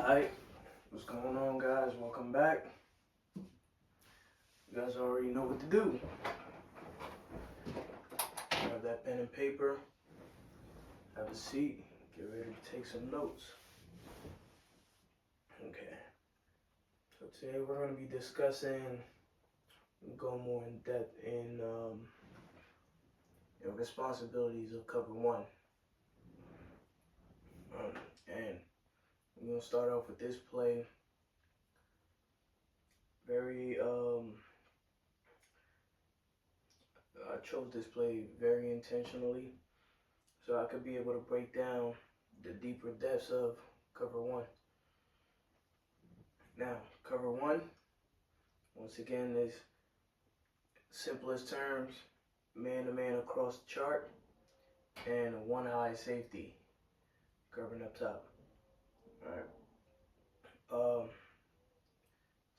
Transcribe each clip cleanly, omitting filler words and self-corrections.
Alright, what's going on, guys? Welcome back. You guys already know what to do. Have that pen and paper, have a seat, get ready to take some notes. Okay, so today we're going to be discussing, go more in depth in responsibilities of cover one. And we're going to start off with this play. I chose this play very intentionally so I could be able to break down the deeper depths of cover one. Now, cover one, once again, is simplest terms, man-to-man across the chart, and one high safety covering up top. Alright.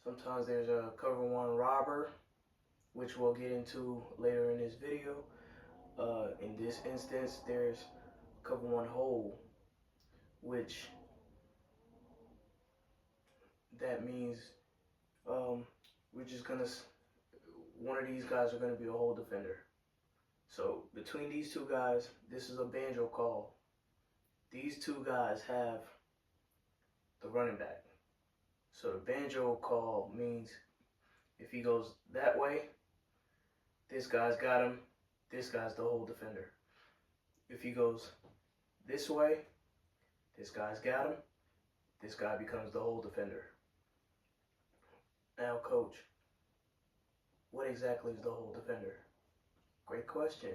Sometimes there's a cover one robber, which we'll get into later in this video. In this instance, there's cover one hole, which that means we're just gonna, one of these guys are gonna be a hole defender. So between these two guys, this is a banjo call. These two guys have the running back. So the banjo call means if he goes that way, this guy's got him, this guy's the hole defender. If he goes this way, this guy's got him, this guy becomes the hole defender. Now, coach, what exactly is the hole defender? Great question.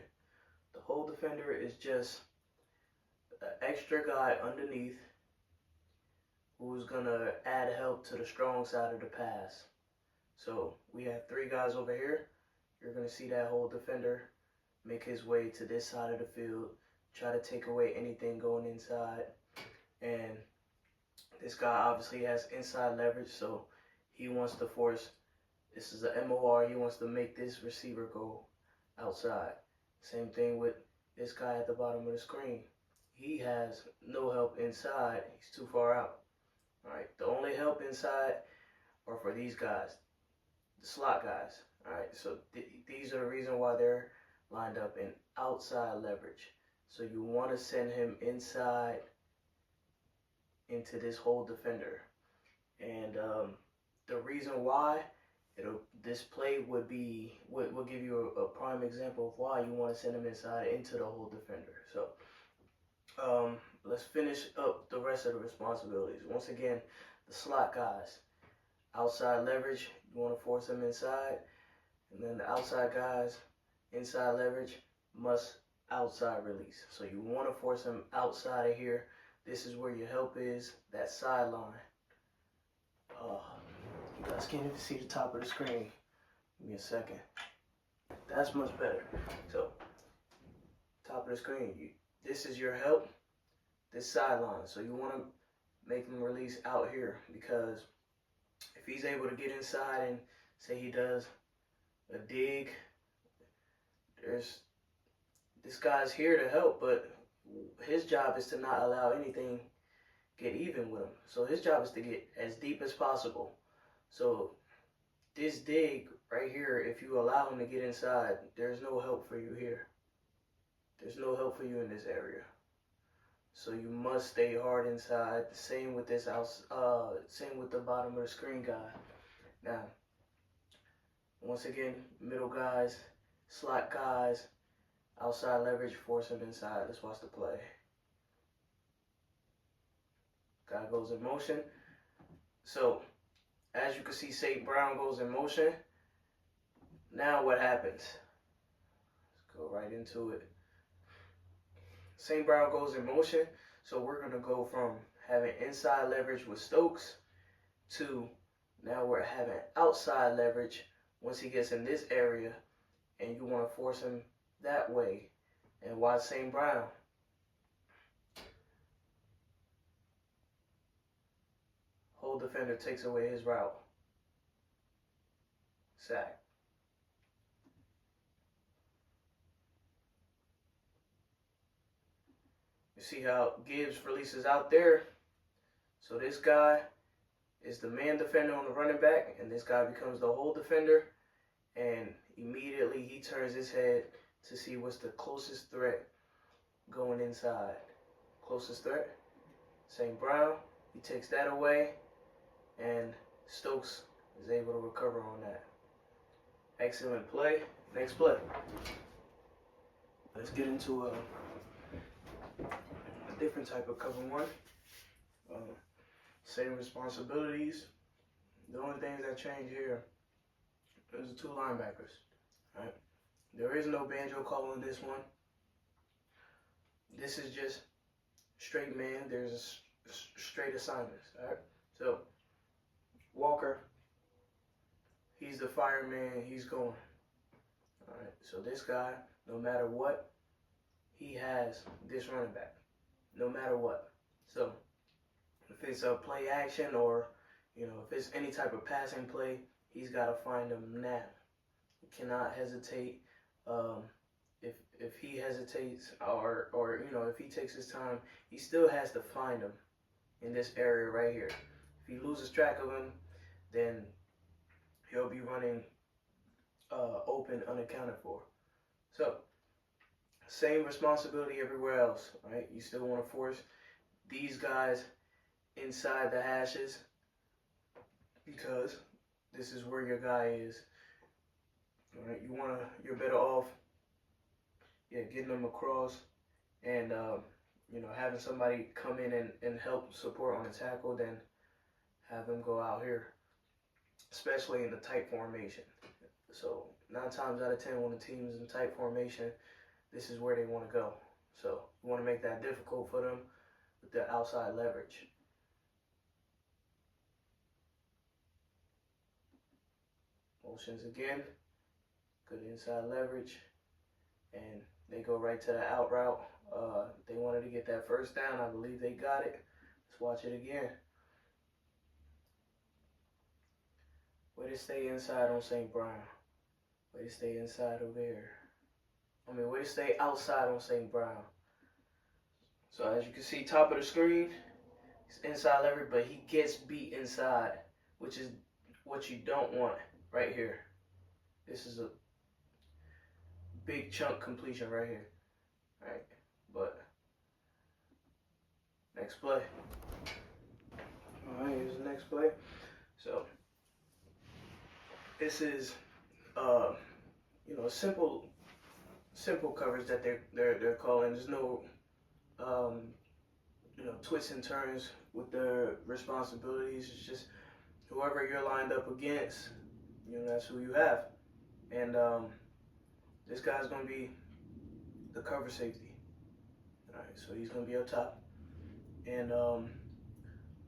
The hole defender is just an extra guy underneath who's gonna add help to the strong side of the pass. So we have three guys over here. You're gonna see that hole defender make his way to this side of the field, try to take away anything going inside. And this guy obviously has inside leverage, so he wants to force, this is a MOR, he wants to make this receiver go outside. Same thing with this guy at the bottom of the screen. He has no help inside, he's too far out. Alright, the only help inside are for these guys, the slot guys. Alright, so these are the reason why they're lined up in outside leverage. So you want to send him inside into this hole defender. And the reason why, this play will give you a prime example of why you want to send him inside into the hole defender. So let's finish up the rest of the responsibilities. Once again, the slot guys, outside leverage, you want to force them inside. And then the outside guys, inside leverage, must outside release. So you want to force them outside of here. This is where your help is, that sideline. You guys can't even see the top of the screen. Give me a second. That's much better. So, top of the screen, this is your help, this sideline. So you want to make him release out here, because if he's able to get inside and say he does a dig, this guy's here to help, but his job is to not allow anything get even with him. So his job is to get as deep as possible. So this dig right here, if you allow him to get inside, there's no help for you here. There's no help for you in this area. So you must stay hard inside. Same with this same with the bottom of the screen guy. Now, once again, middle guys, slot guys, outside leverage, force him inside. Let's watch the play. Guy goes in motion. So, as you can see, St. Brown goes in motion. Now what happens? Let's go right into it. St. Brown goes in motion. So we're going to go from having inside leverage with Stokes to now we're having outside leverage once he gets in this area, and you want to force him that way. And watch St. Brown. Hole defender takes away his route. Sack. You see how Gibbs releases out there? So this guy is the man defender on the running back, and this guy becomes the hole defender, and immediately he turns his head to see what's the closest threat going inside. Closest threat, St. Brown. He takes that away, and Stokes is able to recover on that. Excellent play. Next play. Let's get into a different type of cover one. Same responsibilities. The only things that change here is the two linebackers. Right? There is no banjo call in this one. This is just straight man. There's straight assignments. All right. So Walker, he's the fireman. He's going. All right. So this guy, no matter what, he has this running back. No matter what. So if it's a play action or, if it's any type of passing play, he's got to find them now. He cannot hesitate. If he hesitates or if he takes his time, he still has to find them in this area right here. If he loses track of him, then he'll be running open, unaccounted for. So same responsibility everywhere else, right? You still want to force these guys inside the hashes because this is where your guy is. All right, you're better off, getting them across and having somebody come in and help support on the tackle than have them go out here, especially in the tight formation. So 9 times out of 10, when the team is in tight formation, this is where they want to go. So you want to make that difficult for them with the outside leverage. Motions again, good inside leverage, and they go right to the out route. They wanted to get that first down. I believe they got it. Let's watch it again. Way to stay inside on St. Brown. Way to stay inside over here. Way to stay outside on St. Brown. So as you can see, top of the screen, he's inside leverage, but he gets beat inside, which is what you don't want right here. This is a big chunk completion right here. All right, but next play. All right, here's the next play. So this is simple coverage that they're calling. There's no twists and turns with the responsibilities. It's just whoever you're lined up against, that's who you have. And this guy's going to be the cover safety. All right, so he's going to be up top. And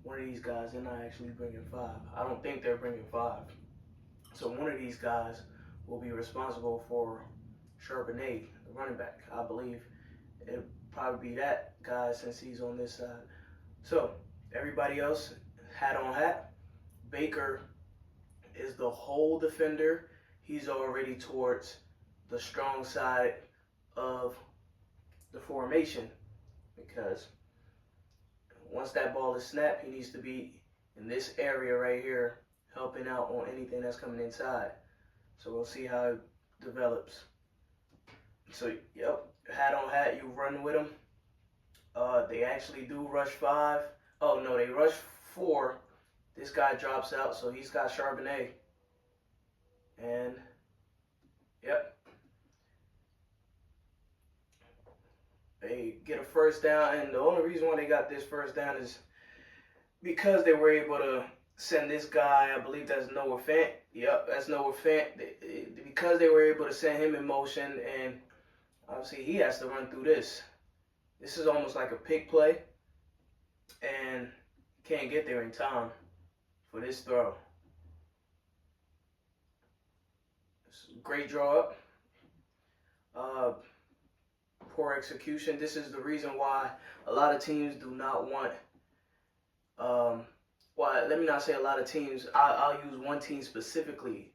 one of these guys, they're not actually bringing 5. I don't think they're bringing 5. So one of these guys will be responsible for Charbonnet, the running back. I believe it'll probably be that guy since he's on this side. So everybody else, hat on hat. Baker is the hole defender. He's already towards the strong side of the formation because once that ball is snapped, he needs to be in this area right here helping out on anything that's coming inside. So we'll see how it develops. So, hat on hat, you run with them. They actually do rush 5. Oh, no, they rush 4. This guy drops out, so he's got Charbonnet. And, they get a first down, and the only reason why they got this first down is because they were able to send this guy, I believe that's Noah Fant. That's Noah Fant. Because they were able to send him in motion, and obviously he has to run through this. This is almost like a pick play, and can't get there in time for this throw. Great draw up. Poor execution. This is the reason why a lot of teams do not want, let me not say a lot of teams, I'll use one team specifically.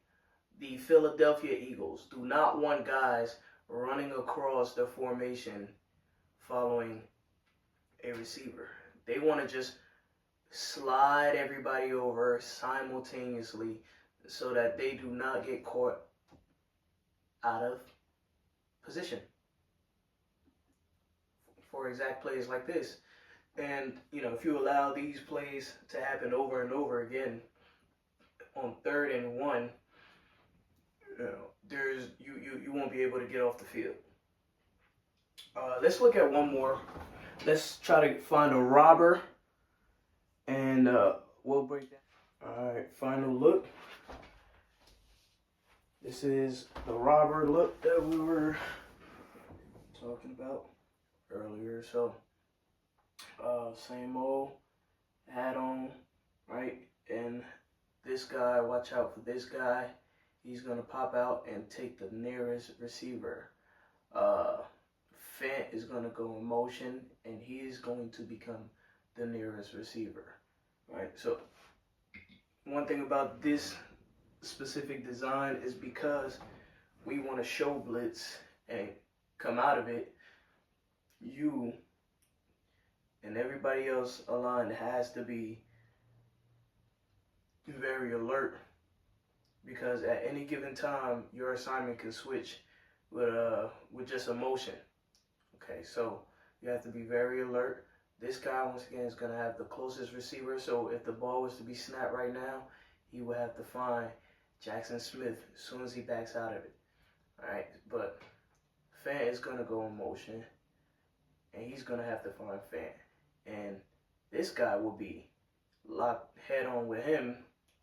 The Philadelphia Eagles do not want guys running across the formation following a receiver. They want to just slide everybody over simultaneously so that they do not get caught out of position for exact plays like this. And, you know, if you allow these plays to happen over and over again on 3rd and 1, you know, you won't be able to get off the field. Let's look at one more. Let's try to find a robber, and we'll break down. All right, final look. This is the robber look that we were talking about earlier. So, same old hat on, right? And this guy, watch out for this guy. He's gonna pop out and take the nearest receiver. Fant is gonna go in motion, and he is going to become the nearest receiver, right? So, one thing about this specific design is because we want to show blitz and come out of it, you and everybody else aligned has to be very alert, because at any given time your assignment can switch with just a motion. Okay, so you have to be very alert. This guy, once again, is going to have the closest receiver, so if the ball was to be snapped right now, he would have to find Jackson Smith as soon as he backs out of it. All right, but Fant is going to go in motion, and he's going to have to find Fant. And this guy will be locked head on with him,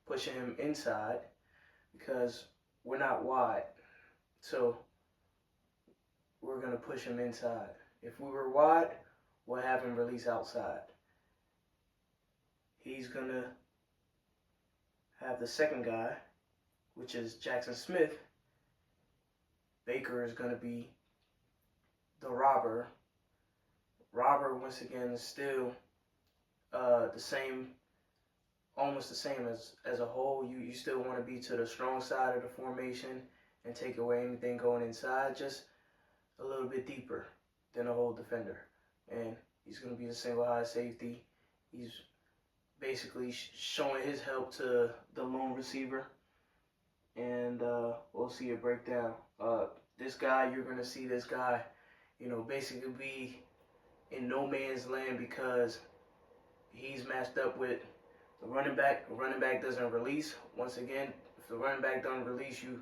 pushing him inside, because we're not wide. So we're going to push him inside. If we were wide, we'll have him release outside. He's going to have the second guy, which is Jackson Smith. Baker is going to be the robber. Robber, once again, is still the same, almost the same as a whole. You still want to be to the strong side of the formation and take away anything going inside, just a little bit deeper than a whole defender. And he's going to be the single high safety. He's basically showing his help to the lone receiver. And we'll see it break down. This guy, you're going to see this guy, you know, basically be in no man's land because he's matched up with the running back. The running back doesn't release. Once again, if the running back doesn't release, you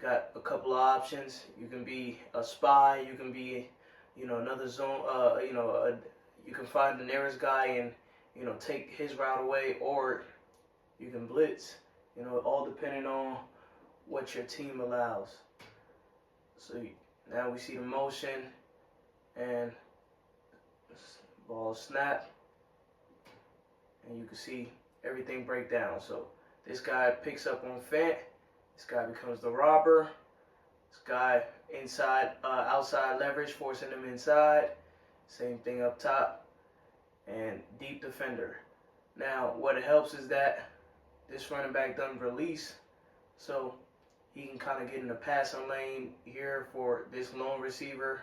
got a couple of options. You can be a spy. You can be, you know, another zone. You can find the nearest guy and, you know, take his route away, or you can blitz. You know, all depending on what your team allows. So now we see the motion, and ball snap, and you can see everything break down. So this guy picks up on Fant. This guy becomes the robber. This guy inside, outside leverage, forcing him inside. Same thing up top, and deep defender. Now what it helps is that this running back doesn't release, so he can kind of get in the passing lane here for this lone receiver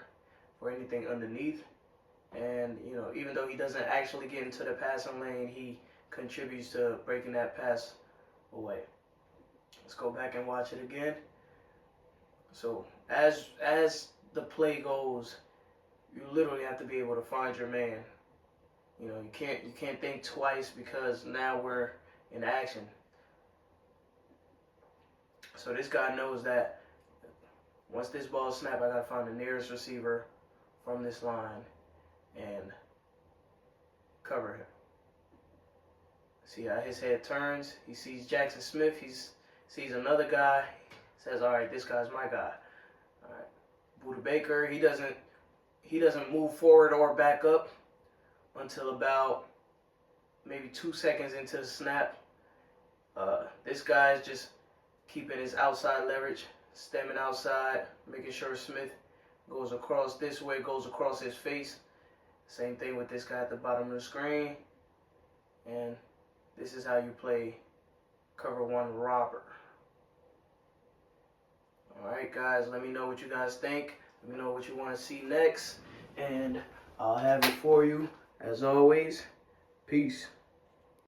for anything underneath. And, you know, even though he doesn't actually get into the passing lane, he contributes to breaking that pass away. Let's go back and watch it again. So as the play goes, you literally have to be able to find your man. You know, you can't think twice, because now we're in action. So this guy knows that once this ball is snapped, I gotta find the nearest receiver from this line and cover him. See how his head turns? He sees Jackson Smith. He sees another guy. Says, "All right, this guy's my guy." All right, Budda Baker. He doesn't move forward or back up until about maybe 2 seconds into the snap. This guy's just keeping his outside leverage, stemming outside, making sure Smith goes across this way, goes across his face. Same thing with this guy at the bottom of the screen. And this is how you play cover one robber. Alright guys, let me know what you guys think. Let me know what you want to see next. And I'll have it for you. As always, peace.